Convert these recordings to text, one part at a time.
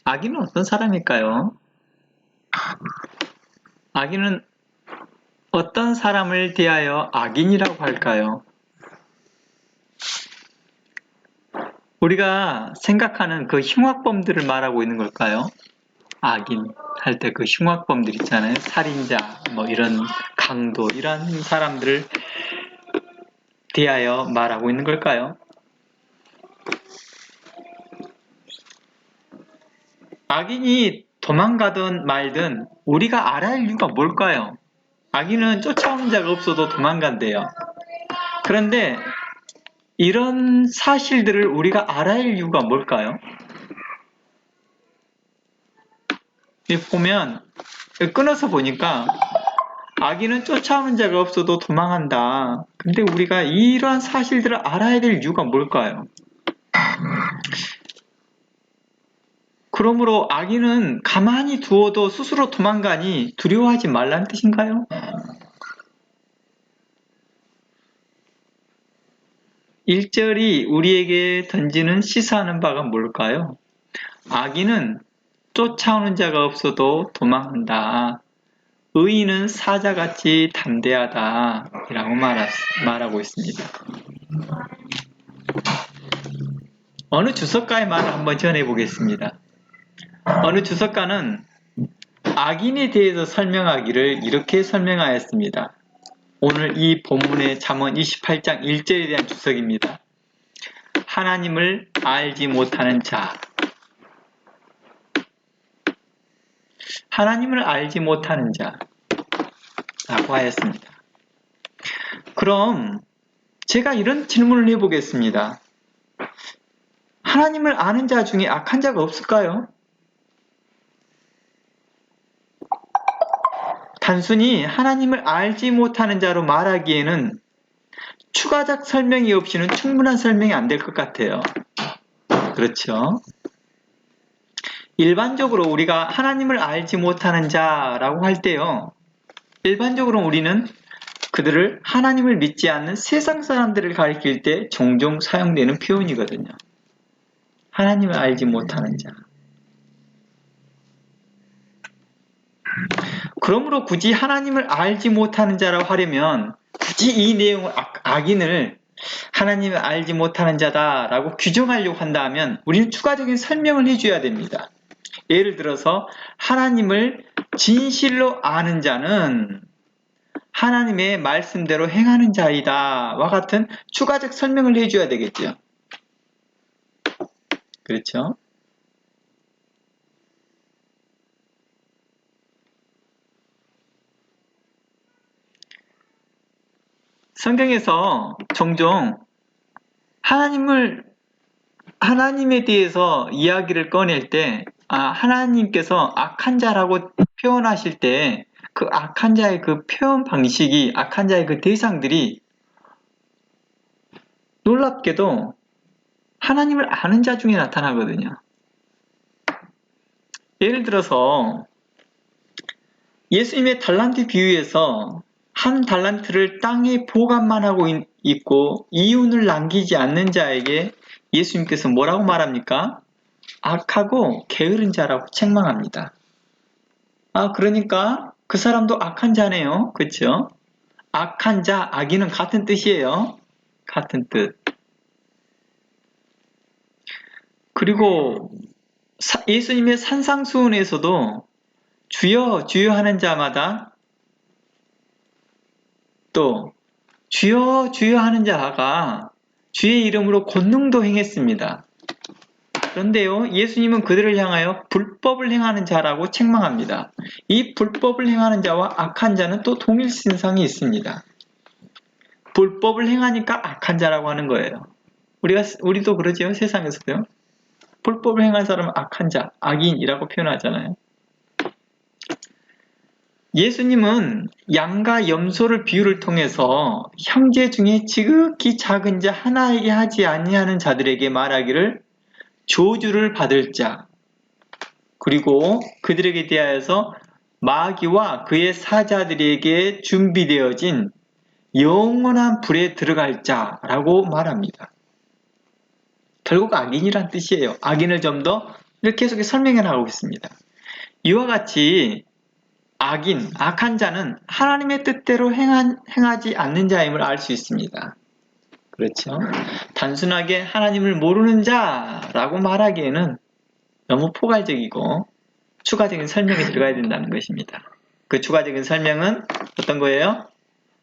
악인은 어떤 사람일까요? 악인은 어떤 사람을 대하여 악인이라고 할까요? 우리가 생각하는 그 흉악범들을 말하고 있는 걸까요? 악인 할 때 그 흉악범들 있잖아요. 살인자, 뭐 이런 강도, 이런 사람들을 대하여 말하고 있는 걸까요? 악인이 도망가든 말든 우리가 알아야 할 이유가 뭘까요? 악인은 쫓아오는 자가 없어도 도망간대요. 그런데 이런 사실들을 우리가 알아야 할 이유가 뭘까요? 보면 끊어서 보니까 악인은 쫓아오는 자가 없어도 도망한다. 근데 우리가 이러한 사실들을 알아야 될 이유가 뭘까요? 그러므로 악인은 가만히 두어도 스스로 도망가니 두려워하지 말라는 뜻인가요? 1절이 우리에게 던지는 시사하는 바가 뭘까요? 악인은 쫓아오는 자가 없어도 도망한다. 의인은 사자같이 담대하다 라고 말하고 있습니다. 어느 주석가의 말을 한번 전해보겠습니다. 어느 주석가는 악인에 대해서 설명하기를 이렇게 설명하였습니다. 오늘 이 본문의 잠언 28장 1절에 대한 주석입니다. 하나님을 알지 못하는 자, 하나님을 알지 못하는 자라고 하였습니다. 그럼 제가 이런 질문을 해보겠습니다. 하나님을 아는 자 중에 악한 자가 없을까요? 단순히 하나님을 알지 못하는 자로 말하기에는 추가적 설명이 없이는 충분한 설명이 안 될 것 같아요. 그렇죠? 일반적으로 우리가 하나님을 알지 못하는 자라고 할 때요. 일반적으로 우리는 그들을 하나님을 믿지 않는 세상 사람들을 가리킬 때 종종 사용되는 표현이거든요. 하나님을 알지 못하는 자. 그러므로 굳이 하나님을 알지 못하는 자라고 하려면 굳이 이 내용을 악인을 하나님을 알지 못하는 자다라고 규정하려고 한다면 우리는 추가적인 설명을 해줘야 됩니다. 예를 들어서 하나님을 진실로 아는 자는 하나님의 말씀대로 행하는 자이다 와 같은 추가적 설명을 해줘야 되겠죠. 그렇죠? 성경에서 종종 하나님에 대해서 이야기를 꺼낼 때, 하나님께서 악한 자라고 표현하실 때, 그 악한 자의 그 표현 방식이, 악한 자의 그 대상들이 놀랍게도 하나님을 아는 자 중에 나타나거든요. 예를 들어서, 예수님의 달란트 비유에서 한 달란트를 땅에 보관만 하고 있고 이윤을 남기지 않는 자에게 예수님께서 뭐라고 말합니까? 악하고 게으른 자라고 책망합니다. 그러니까 그 사람도 악한 자네요. 그렇죠? 악한 자, 악인은 같은 뜻이에요. 같은 뜻. 그리고 예수님의 산상수훈에서도 주여 주여 하는 자마다 또 주여 주여 하는 자가 주의 이름으로 권능도 행했습니다. 그런데요, 예수님은 그들을 향하여 불법을 행하는 자라고 책망합니다. 이 불법을 행하는 자와 악한 자는 또 동일신상이 있습니다. 불법을 행하니까 악한 자라고 하는 거예요. 우리도 그러죠, 세상에서도요. 불법을 행한 사람은 악한 자, 악인이라고 표현하잖아요. 예수님은 양과 염소를 비유를 통해서 형제 중에 지극히 작은 자 하나에게 하지 아니하는 자들에게 말하기를 저주를 받을 자, 그리고 그들에게 대하여서 마귀와 그의 사자들에게 준비되어진 영원한 불에 들어갈 자라고 말합니다. 결국 악인이란 뜻이에요. 악인을 좀 더 이렇게 계속 설명해 나가고 있습니다. 이와 같이 악한 자는 하나님의 뜻대로 행하지 않는 자임을 알 수 있습니다. 그렇죠? 단순하게 하나님을 모르는 자라고 말하기에는 너무 포괄적이고 추가적인 설명이 들어가야 된다는 것입니다. 그 추가적인 설명은 어떤 거예요?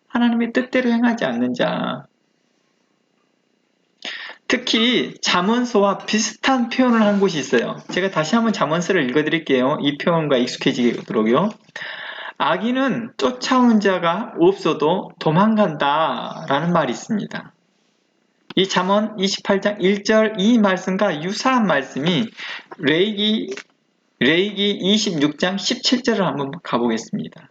하나님의 뜻대로 행하지 않는 자. 특히 잠언서와 비슷한 표현을 한 곳이 있어요. 제가 다시 한번 잠언서를 읽어드릴게요. 이 표현과 익숙해지도록요. 악인은 쫓아오는 자가 없어도 도망간다 라는 말이 있습니다. 이 잠언 28장 1절 이 말씀과 유사한 말씀이 레위기 26장 17절을 한번 가보겠습니다.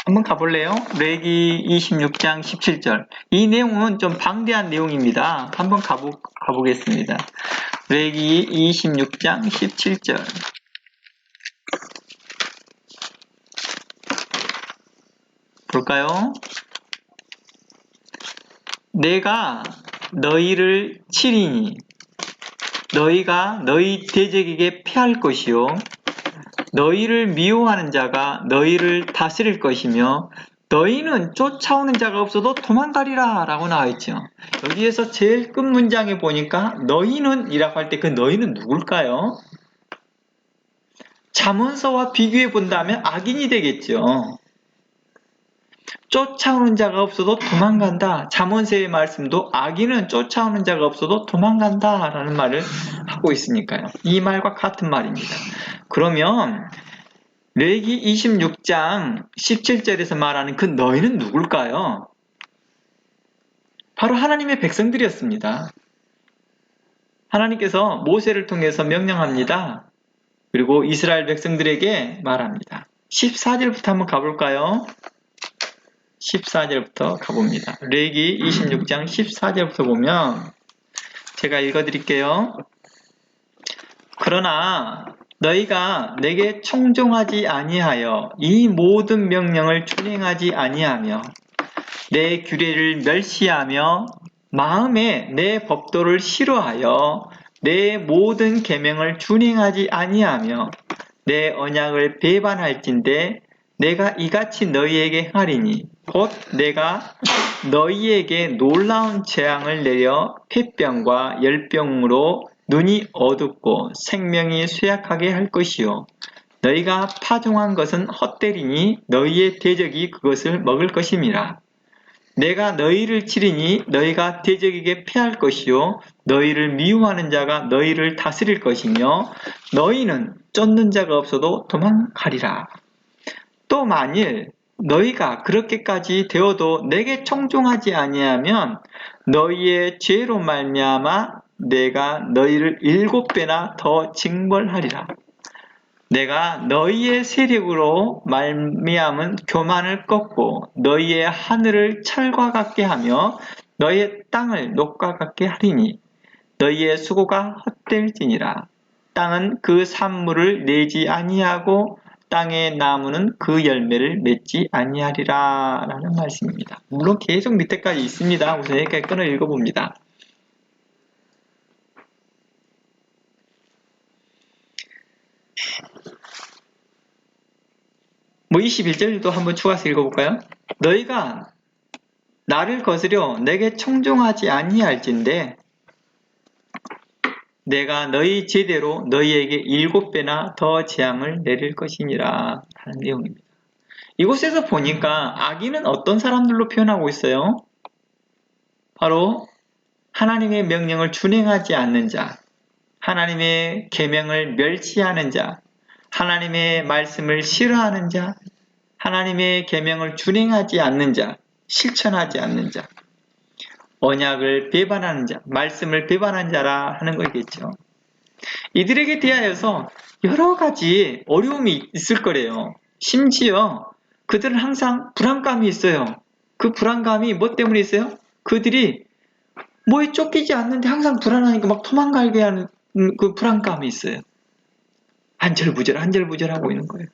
한번 가볼래요? 레위기 26장 17절. 이 내용은 좀 방대한 내용입니다. 한번 가보겠습니다. 레위기 26장 17절. 볼까요? 내가 너희를 치리니 너희가 너희 대적에게 패할 것이요 너희를 미워하는 자가 너희를 다스릴 것이며 너희는 쫓아오는 자가 없어도 도망가리라 라고 나와있죠. 여기에서 제일 끝 문장에 보니까 너희는 이라고 할 때 그 너희는 누굴까요? 잠언서와 비교해 본다면 악인이 되겠죠. 쫓아오는 자가 없어도 도망간다. 잠언서의 말씀도 악인은 쫓아오는 자가 없어도 도망간다 라는 말을 하고 있으니까요. 이 말과 같은 말입니다. 그러면 레위기 26장 17절에서 말하는 그 너희는 누굴까요? 바로 하나님의 백성들이었습니다. 하나님께서 모세를 통해서 명령합니다. 그리고 이스라엘 백성들에게 말합니다. 14절부터 한번 가볼까요? 14절부터 가봅니다. 레위기 26장 14절부터 보면 제가 읽어드릴게요. 그러나 너희가 내게 청종하지 아니하여 이 모든 명령을 준행하지 아니하며 내 규례를 멸시하며 마음에 내 법도를 싫어하여 내 모든 계명을 준행하지 아니하며 내 언약을 배반할진대 내가 이같이 너희에게 행하리니 곧 내가 너희에게 놀라운 재앙을 내려 폐병과 열병으로 눈이 어둡고 생명이 쇠약하게 할 것이요 너희가 파종한 것은 헛되리니 너희의 대적이 그것을 먹을 것임이라. 내가 너희를 치리니 너희가 대적에게 패할 것이요 너희를 미워하는 자가 너희를 다스릴 것이며 너희는 쫓는 자가 없어도 도망가리라. 또 만일 너희가 그렇게까지 되어도 내게 청종하지 아니하면 너희의 죄로 말미암아 내가 너희를 7배나 더 징벌하리라. 내가 너희의 세력으로 말미암은 교만을 꺾고 너희의 하늘을 철과 같게 하며 너희의 땅을 녹과 같게 하리니 너희의 수고가 헛될지니라. 땅은 그 산물을 내지 아니하고 땅의 나무는 그 열매를 맺지 아니하리라 라는 말씀입니다. 물론 계속 밑에까지 있습니다. 우선 여기까지 끊어 읽어봅니다. 뭐 21절도 한번 추가해서 읽어볼까요? 너희가 나를 거스려 내게 청종하지 아니할진대 내가 너희 제대로 너희에게 7배나 더 재앙을 내릴 것이니라 하는 내용입니다. 이곳에서 보니까 악인은 어떤 사람들로 표현하고 있어요? 바로 하나님의 명령을 준행하지 않는 자, 하나님의 계명을 멸시하는 자, 하나님의 말씀을 싫어하는 자, 하나님의 계명을 준행하지 않는 자, 실천하지 않는 자, 언약을 배반하는 자, 말씀을 배반한 자라 하는 거겠죠. 이들에게 대하여서 여러 가지 어려움이 있을 거래요. 심지어 그들은 항상 불안감이 있어요. 그 불안감이 뭐 때문에 있어요? 그들이 뭐에 쫓기지 않는데 항상 불안하니까 막 도망가게 하는 그 불안감이 있어요. 안절부절하고 있는 거예요.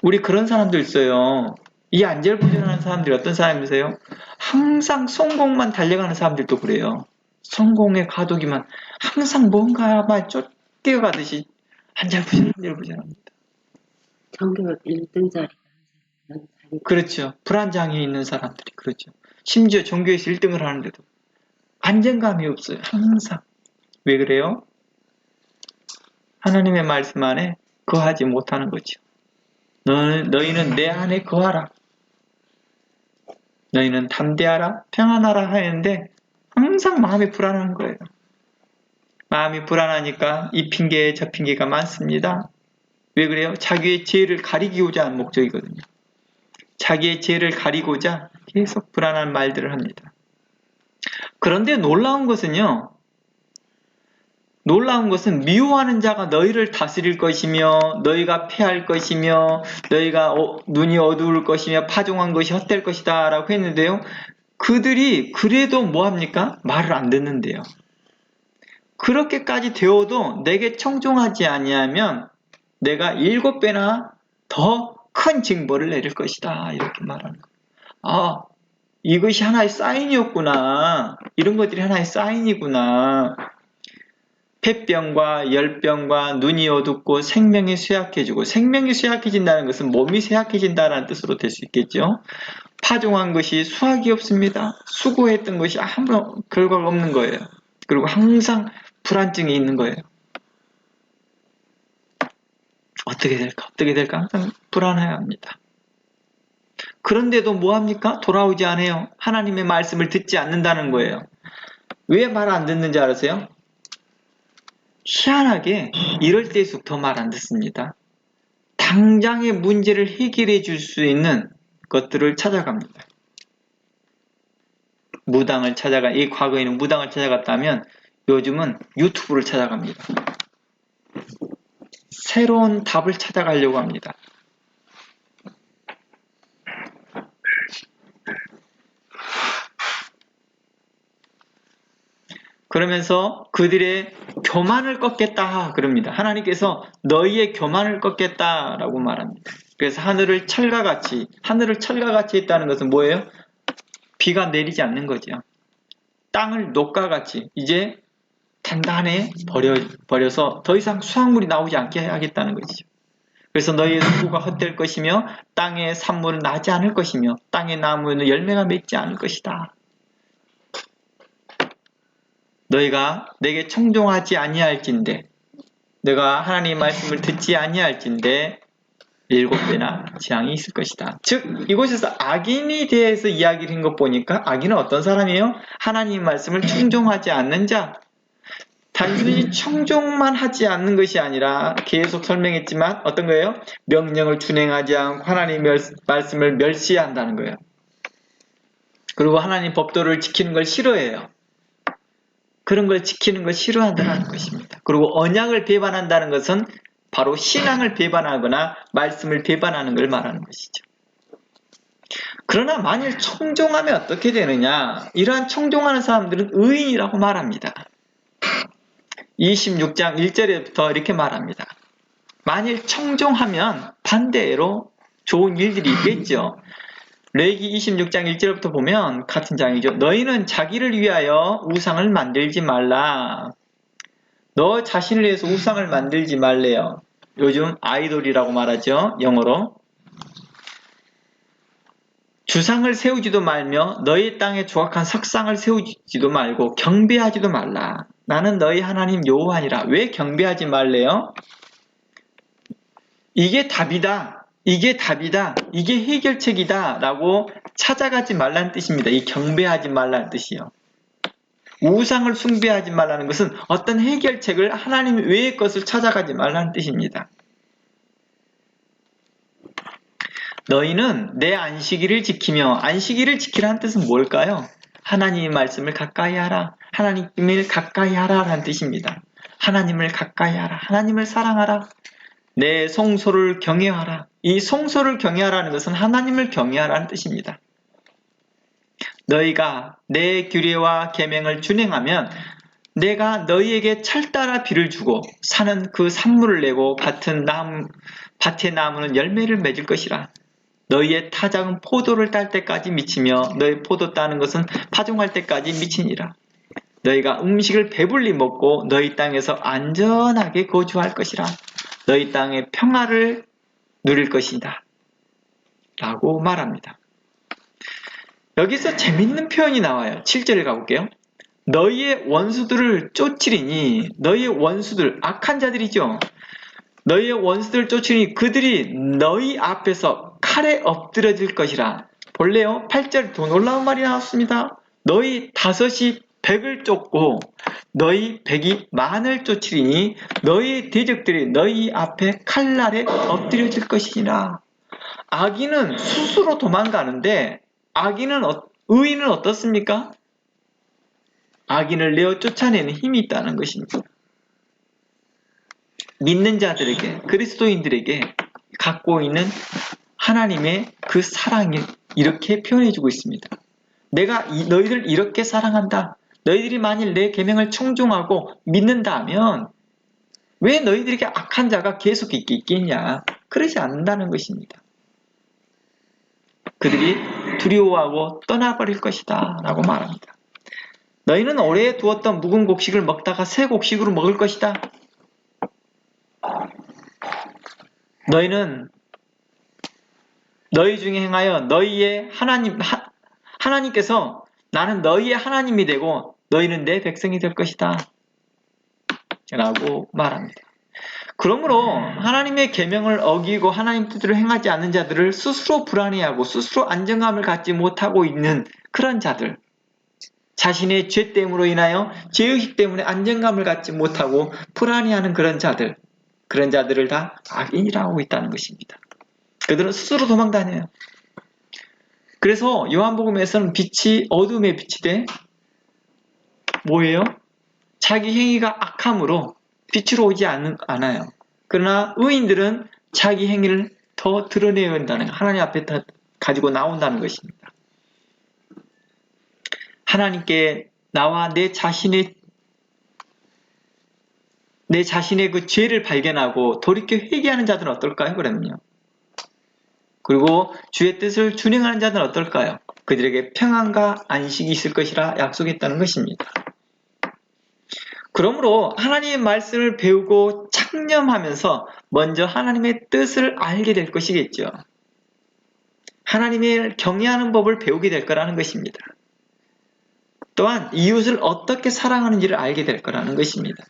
우리 그런 사람들 있어요. 이 안절부절하는 사람들이 어떤 사람이세요? 항상 성공만 달려가는 사람들도 그래요. 성공에 가독이만 항상 뭔가만 쫓겨가듯이 안절부절합니다. 전교육 1등짜리. 그렇죠. 불안장애 있는 사람들이 그렇죠. 심지어 종교에서 1등을 하는데도 안정감이 없어요. 항상. 왜 그래요? 하나님의 말씀 안에 거하지 못하는 거죠. 너희는 내 안에 거하라. 너희는 담대하라, 평안하라 하는데 항상 마음이 불안한 거예요. 마음이 불안하니까 이 핑계 저 핑계가 많습니다. 왜 그래요? 자기의 죄를 가리기고자 하는 목적이거든요. 자기의 죄를 가리고자 계속 불안한 말들을 합니다. 그런데 놀라운 것은 미워하는 자가 너희를 다스릴 것이며 너희가 패할 것이며 너희가 눈이 어두울 것이며 파종한 것이 헛될 것이다 라고 했는데요. 그들이 그래도 뭐합니까? 말을 안 듣는데요. 그렇게까지 되어도 내게 청종하지 아니하면 내가 7배나 더 큰 징벌을 내릴 것이다 이렇게 말하는 거예요. 이것이 하나의 사인이었구나. 이런 것들이 하나의 사인이구나. 폐병과 열병과 눈이 어둡고 생명이 쇠약해지고, 생명이 쇠약해진다는 것은 몸이 쇠약해진다는 뜻으로 될 수 있겠죠. 파종한 것이 수확이 없습니다. 수고했던 것이 아무런 결과가 없는 거예요. 그리고 항상 불안증이 있는 거예요. 어떻게 될까 항상 불안해합니다. 그런데도 뭐합니까? 돌아오지 않아요. 하나님의 말씀을 듣지 않는다는 거예요. 왜 말 안 듣는지 알아세요? 희한하게 이럴 때일수록 더 말 안 듣습니다. 당장의 문제를 해결해 줄 수 있는 것들을 찾아갑니다. 이 과거에는 무당을 찾아갔다면 요즘은 유튜브를 찾아갑니다. 새로운 답을 찾아가려고 합니다. 그러면서 그들의 교만을 꺾겠다 그럽니다. 하나님께서 너희의 교만을 꺾겠다라고 말합니다. 그래서 하늘을 철가같이 했다는 것은 뭐예요? 비가 내리지 않는 거죠. 땅을 녹과같이 이제 단단히 버려서 더 이상 수확물이 나오지 않게 하겠다는 것이죠. 그래서 너희의 수고가 헛될 것이며 땅의 산물은 나지 않을 것이며 땅의 나무에는 열매가 맺지 않을 것이다. 너희가 내게 청종하지 아니할진대, 내가 하나님의 말씀을 듣지 아니할진대 7배나 재앙이 있을 것이다. 즉 이곳에서 악인에 대해서 이야기를 한 것 보니까 악인은 어떤 사람이에요? 하나님의 말씀을 청종하지 않는 자. 단순히 청종만 하지 않는 것이 아니라 계속 설명했지만 어떤 거예요? 명령을 준행하지 않고 하나님의 말씀을 멸시한다는 거예요. 그리고 하나님 법도를 지키는 걸 싫어해요. 그런 걸 지키는 걸 싫어한다는 것입니다. 그리고 언약을 배반한다는 것은 바로 신앙을 배반하거나 말씀을 배반하는 걸 말하는 것이죠. 그러나 만일 청종하면 어떻게 되느냐? 이러한 청종하는 사람들은 의인이라고 말합니다. 26장 1절부터 이렇게 말합니다. 만일 청종하면 반대로 좋은 일들이 있겠죠. 레위기 26장 1절부터 보면 같은 장이죠. 너희는 자기를 위하여 우상을 만들지 말라. 너 자신을 위해서 우상을 만들지 말래요. 요즘 아이돌이라고 말하죠. 영어로. 주상을 세우지도 말며 너희 땅에 조각한 석상을 세우지도 말고 경배하지도 말라. 나는 너희 하나님 여호와니라. 왜 경배하지 말래요? 이게 답이다. 이게 해결책이다 라고 찾아가지 말라는 뜻입니다. 이 경배하지 말라는 뜻이요. 우상을 숭배하지 말라는 것은 어떤 해결책을 하나님 외의 것을 찾아가지 말라는 뜻입니다. 너희는 내 안식일을 지키며, 안식일을 지키라는 뜻은 뭘까요? 하나님의 말씀을 가까이 하라, 하나님을 가까이 하라 라는 뜻입니다. 하나님을 가까이 하라, 하나님을 사랑하라, 내 성소를 경외하라. 이 성소를 경외하라는 것은 하나님을 경외하라는 뜻입니다. 너희가 내 규례와 계명을 준행하면 내가 너희에게 철따라 비를 주고 산은 그 산물을 내고 밭의 나무는 열매를 맺을 것이라. 너희의 타작은 포도를 딸 때까지 미치며 너희 포도 따는 것은 파종할 때까지 미치니라. 너희가 음식을 배불리 먹고 너희 땅에서 안전하게 거주할 것이라. 너희 땅의 평화를 누릴 것이다. 라고 말합니다. 여기서 재밌는 표현이 나와요. 7절에 가볼게요. 너희의 원수들을 쫓으리니, 너희의 원수들, 악한 자들이죠. 너희의 원수들을 쫓으니 그들이 너희 앞에서 칼에 엎드려질 것이라. 볼래요? 8절 더 놀라운 말이 나왔습니다. 너희 다섯이 백을 쫓고 너희 백이 만을 쫓으리니 너희 대적들이 너희 앞에 칼날에 엎드려질 것이니라. 악인은 스스로 도망가는데 의인은 어떻습니까? 악인을 내어 쫓아내는 힘이 있다는 것입니다. 믿는 자들에게, 그리스도인들에게 갖고 있는 하나님의 그 사랑이 이렇게 표현해주고 있습니다. 내가 너희들 이렇게 사랑한다. 너희들이 만일 내 계명을 청종하고 믿는다면 왜 너희들에게 악한 자가 계속 있겠냐? 그러지 않는다는 것입니다. 그들이 두려워하고 떠나버릴 것이다 라고 말합니다. 너희는 오래 두었던 묵은 곡식을 먹다가 새 곡식으로 먹을 것이다. 너희는 너희 중에 행하여 너희의 하나님께서 나는 너희의 하나님이 되고 너희는 내 백성이 될 것이다 라고 말합니다. 그러므로 하나님의 계명을 어기고 하나님 뜻대로 행하지 않는 자들을 스스로 불안해하고 스스로 안정감을 갖지 못하고 있는 그런 자들, 자신의 죄 때문으로 인하여 죄의식 때문에 안정감을 갖지 못하고 불안해하는 그런 자들을 다 악인이라고 하고 있다는 것입니다. 그들은 스스로 도망다녀요. 그래서 요한복음에서는 빛이 어둠에 빛이 돼 뭐예요? 자기 행위가 악함으로 빛으로 오지 않아요. 그러나 의인들은 자기 행위를 더 드러내야 한다는, 하나님 앞에 더 가지고 나온다는 것입니다. 하나님께 나와 내 자신의 그 죄를 발견하고 돌이켜 회개하는 자들은 어떨까요? 그러면요. 그리고 주의 뜻을 준행하는 자들은 어떨까요? 그들에게 평안과 안식이 있을 것이라 약속했다는 것입니다. 그러므로 하나님의 말씀을 배우고 창념하면서 먼저 하나님의 뜻을 알게 될 것이겠죠. 하나님을 경외하는 법을 배우게 될 거라는 것입니다. 또한 이웃을 어떻게 사랑하는지를 알게 될 거라는 것입니다.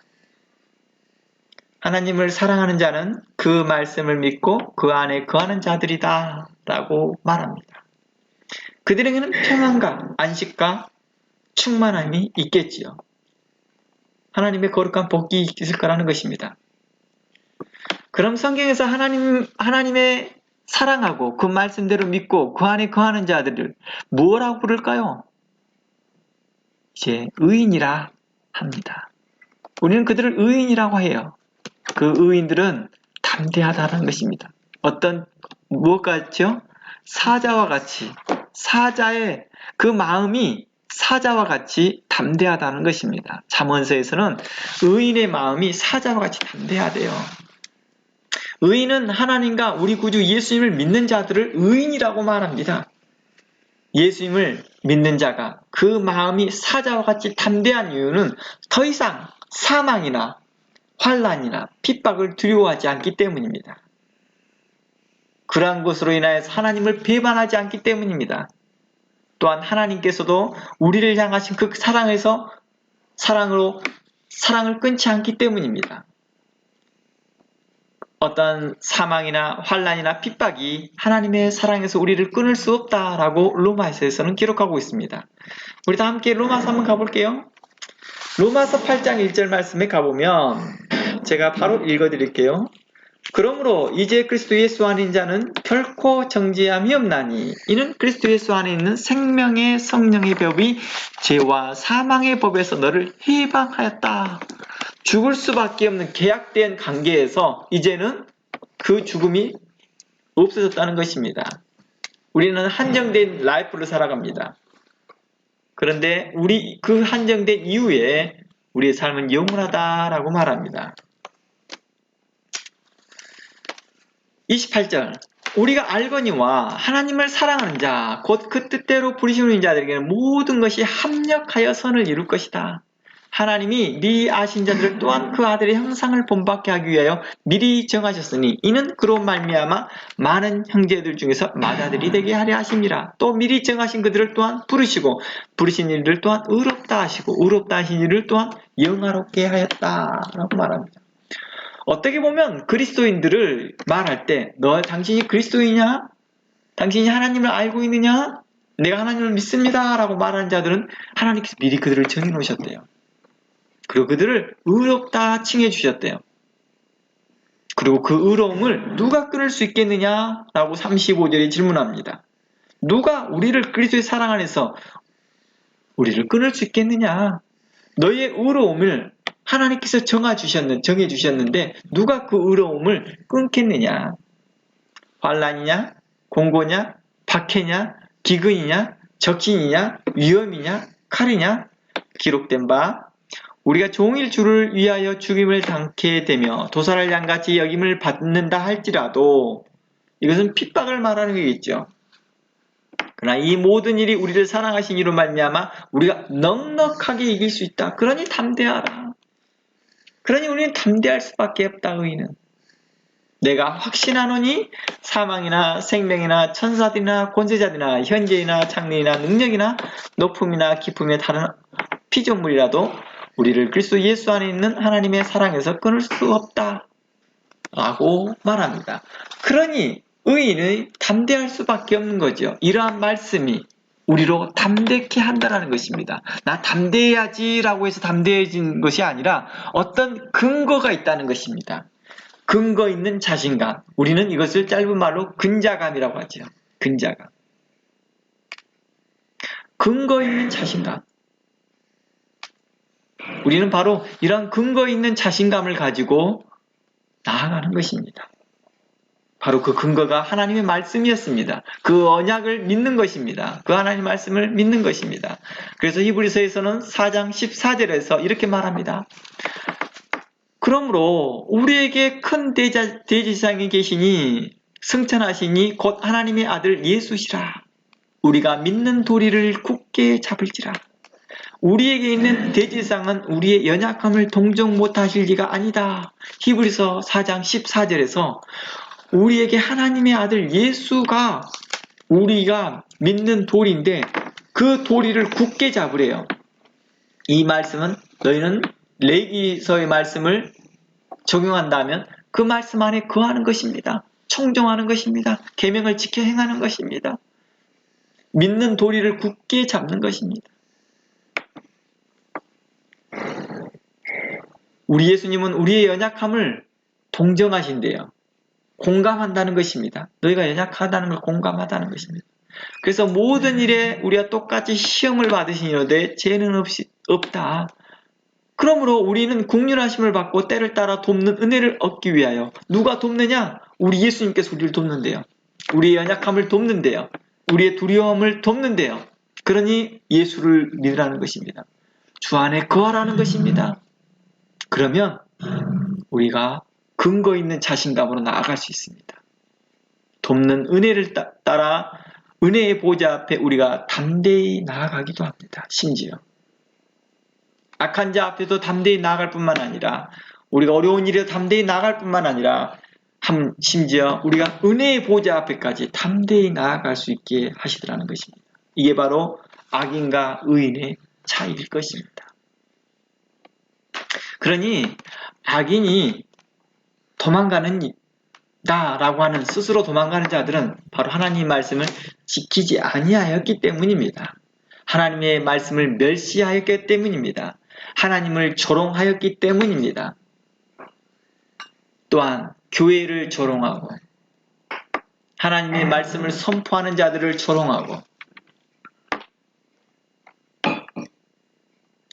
하나님을 사랑하는 자는 그 말씀을 믿고 그 안에 거하는 자들이다 라고 말합니다. 그들에게는 평안과 안식과 충만함이 있겠지요. 하나님의 거룩한 복이 있을 거라는 것입니다. 그럼 성경에서 하나님의 사랑하고 그 말씀대로 믿고 그 안에 거하는 자들을 무엇라고 부를까요? 이제 의인이라 합니다. 우리는 그들을 의인이라고 해요. 그 의인들은 담대하다는 것입니다. 무엇 같죠? 사자와 같이, 사자의 그 마음이 사자와 같이 담대하다는 것입니다. 잠언서에서는 의인의 마음이 사자와 같이 담대하대요. 의인은 하나님과 우리 구주 예수님을 믿는 자들을 의인이라고 말합니다. 예수님을 믿는 자가 그 마음이 사자와 같이 담대한 이유는 더 이상 사망이나 환난이나 핍박을 두려워하지 않기 때문입니다. 그러한 것으로 인하여서 하나님을 배반하지 않기 때문입니다. 또한 하나님께서도 우리를 향하신 그 사랑을 끊지 않기 때문입니다. 어떤 사망이나 환난이나 핍박이 하나님의 사랑에서 우리를 끊을 수 없다라고 로마서에서는 기록하고 있습니다. 우리 다 함께 로마서 한번 가볼게요. 로마서 8장 1절 말씀에 가보면 제가 바로 읽어드릴게요. 그러므로 이제 그리스도 예수 안에 있는 자는 결코 정죄함이 없나니 이는 그리스도 예수 안에 있는 생명의 성령의 법이 죄와 사망의 법에서 너를 해방하였다. 죽을 수밖에 없는 계약된 관계에서 이제는 그 죽음이 없어졌다는 것입니다. 우리는 한정된 라이프를 살아갑니다. 그런데 그 한정된 이후에 우리의 삶은 영원하다라고 말합니다. 28절 우리가 알거니와 하나님을 사랑하는 자 곧 그 뜻대로 부르심을 입은 자들에게는 모든 것이 합력하여 선을 이룰 것이다. 하나님이 미리 아신 자들을 또한 그 아들의 형상을 본받게 하기 위하여 미리 정하셨으니 이는 그로 말미암아 많은 형제들 중에서 맏아들이 되게 하려 하심이라. 또 미리 정하신 그들을 또한 부르시고 부르신 이들을 또한 의롭다 하시고 의롭다 하신 이들을 또한 영화롭게 하였다라고 말합니다. 어떻게 보면 그리스도인들을 말할 때 너 당신이 그리스도이냐? 당신이 하나님을 알고 있느냐? 내가 하나님을 믿습니다 라고 말하는 자들은 하나님께서 미리 그들을 정해놓으셨대요. 그리고 그들을 의롭다 칭해 주셨대요. 그리고 그 의로움을 누가 끊을 수 있겠느냐? 라고 35절에 질문합니다. 누가 우리를 그리스도의 사랑 안에서 우리를 끊을 수 있겠느냐? 너희의 의로움을 하나님께서 정해 주셨는데 누가 그 의로움을 끊겠느냐? 환난이냐? 공고냐? 박해냐? 기근이냐? 적신이냐? 위험이냐? 칼이냐? 기록된 바 우리가 종일 주를 위하여 죽임을 당케 되며 도살을 양같이 여김을 받는다 할지라도 이것은 핍박을 말하는 거겠죠. 그러나 이 모든 일이 우리를 사랑하신 이로 말미암아 우리가 넉넉하게 이길 수 있다. 그러니 담대하라. 그러니 우리는 담대할 수밖에 없다. 의인은 내가 확신하노니 사망이나 생명이나 천사들이나 권세자들이나 현재이나 장래이나 능력이나 높음이나 깊음의 다른 피조물이라도 우리를 그리스도 예수 안에 있는 하나님의 사랑에서 끊을 수 없다 라고 말합니다. 그러니 의인은 담대할 수밖에 없는 거죠. 이러한 말씀이 우리로 담대케 한다는 것입니다. 나 담대해야지 라고 해서 담대해진 것이 아니라 어떤 근거가 있다는 것입니다. 근거 있는 자신감. 우리는 이것을 짧은 말로 근자감이라고 하죠. 근자감. 근거 있는 자신감. 우리는 바로 이런 근거 있는 자신감을 가지고 나아가는 것입니다. 바로 그 근거가 하나님의 말씀이었습니다. 그 언약을 믿는 것입니다. 그 하나님의 말씀을 믿는 것입니다. 그래서 히브리서에서는 4장 14절에서 이렇게 말합니다. 그러므로 우리에게 큰 대제사장이 계시니 승천하시니 곧 하나님의 아들 예수시라. 우리가 믿는 도리를 굳게 잡을지라. 우리에게 있는 대제사장은 우리의 연약함을 동정 못하실 리가 아니다. 히브리서 4장 14절에서 우리에게 하나님의 아들 예수가 우리가 믿는 도리인데 그 도리를 굳게 잡으래요. 이 말씀은 너희는 레위기서의 말씀을 적용한다면 그 말씀 안에 거하는 것입니다. 청종하는 것입니다. 계명을 지켜 행하는 것입니다. 믿는 도리를 굳게 잡는 것입니다. 우리 예수님은 우리의 연약함을 동정하신대요. 공감한다는 것입니다. 너희가 연약하다는 걸 공감하다는 것입니다. 그래서 모든 일에 우리가 똑같이 시험을 받으시는데 죄는 없다. 그러므로 우리는 긍휼하심을 받고 때를 따라 돕는 은혜를 얻기 위하여 누가 돕느냐? 우리 예수님께서 우리를 돕는데요. 우리의 연약함을 돕는데요. 우리의 두려움을 돕는데요. 그러니 예수를 믿으라는 것입니다. 주 안에 거하라는 것입니다. 그러면 우리가 근거 있는 자신감으로 나아갈 수 있습니다. 돕는 은혜를 따라 은혜의 보좌 앞에 우리가 담대히 나아가기도 합니다. 심지어 악한 자 앞에도 담대히 나아갈 뿐만 아니라 우리가 어려운 일에 담대히 나아갈 뿐만 아니라 심지어 우리가 은혜의 보좌 앞에까지 담대히 나아갈 수 있게 하시더라는 것입니다. 이게 바로 악인과 의인의 차이일 것입니다. 그러니 악인이 도망가는 다라고 하는 스스로 도망가는 자들은 바로 하나님의 말씀을 지키지 아니하였기 때문입니다. 하나님의 말씀을 멸시하였기 때문입니다. 하나님을 조롱하였기 때문입니다. 또한 교회를 조롱하고 하나님의 말씀을 선포하는 자들을 조롱하고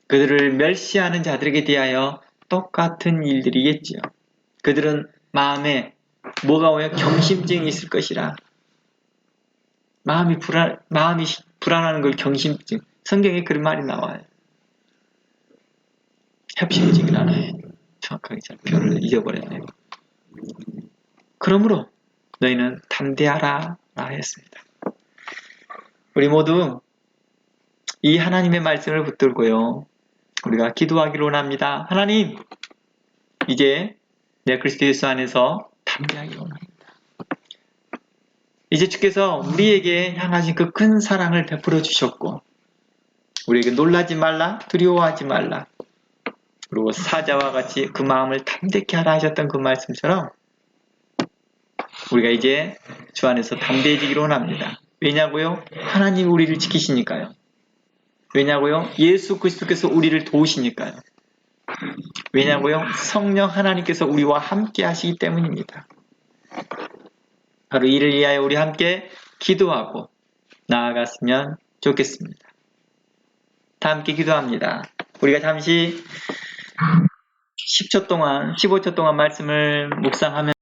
그들을 멸시하는 자들에게 대하여 똑같은 일들이겠지요. 그들은 마음에 뭐가 오면 경심증이 있을 것이라. 마음이 불안하는 걸 경심증. 성경에 그런 말이 나와요. 협심증이 나나요? 정확하게 잘 표현을 잊어버렸네요. 그러므로 너희는 담대하라 했습니다. 우리 모두 이 하나님의 말씀을 붙들고요. 우리가 기도하기를 원합니다. 하나님, 이제 내 그리스도 예수 안에서 담대하기를 원합니다. 이제 주께서 우리에게 향하신 그 큰 사랑을 베풀어 주셨고, 우리에게 놀라지 말라, 두려워하지 말라, 그리고 사자와 같이 그 마음을 담대케 하라 하셨던 그 말씀처럼 우리가 이제 주 안에서 담대해지기를 원합니다. 왜냐고요? 하나님 우리를 지키시니까요. 왜냐고요? 예수 그리스도께서 우리를 도우시니까요. 왜냐고요? 성령 하나님께서 우리와 함께 하시기 때문입니다. 바로 이를 위하여 우리 함께 기도하고 나아갔으면 좋겠습니다. 다 함께 기도합니다. 우리가 잠시 10초 동안, 15초 동안 말씀을 묵상하면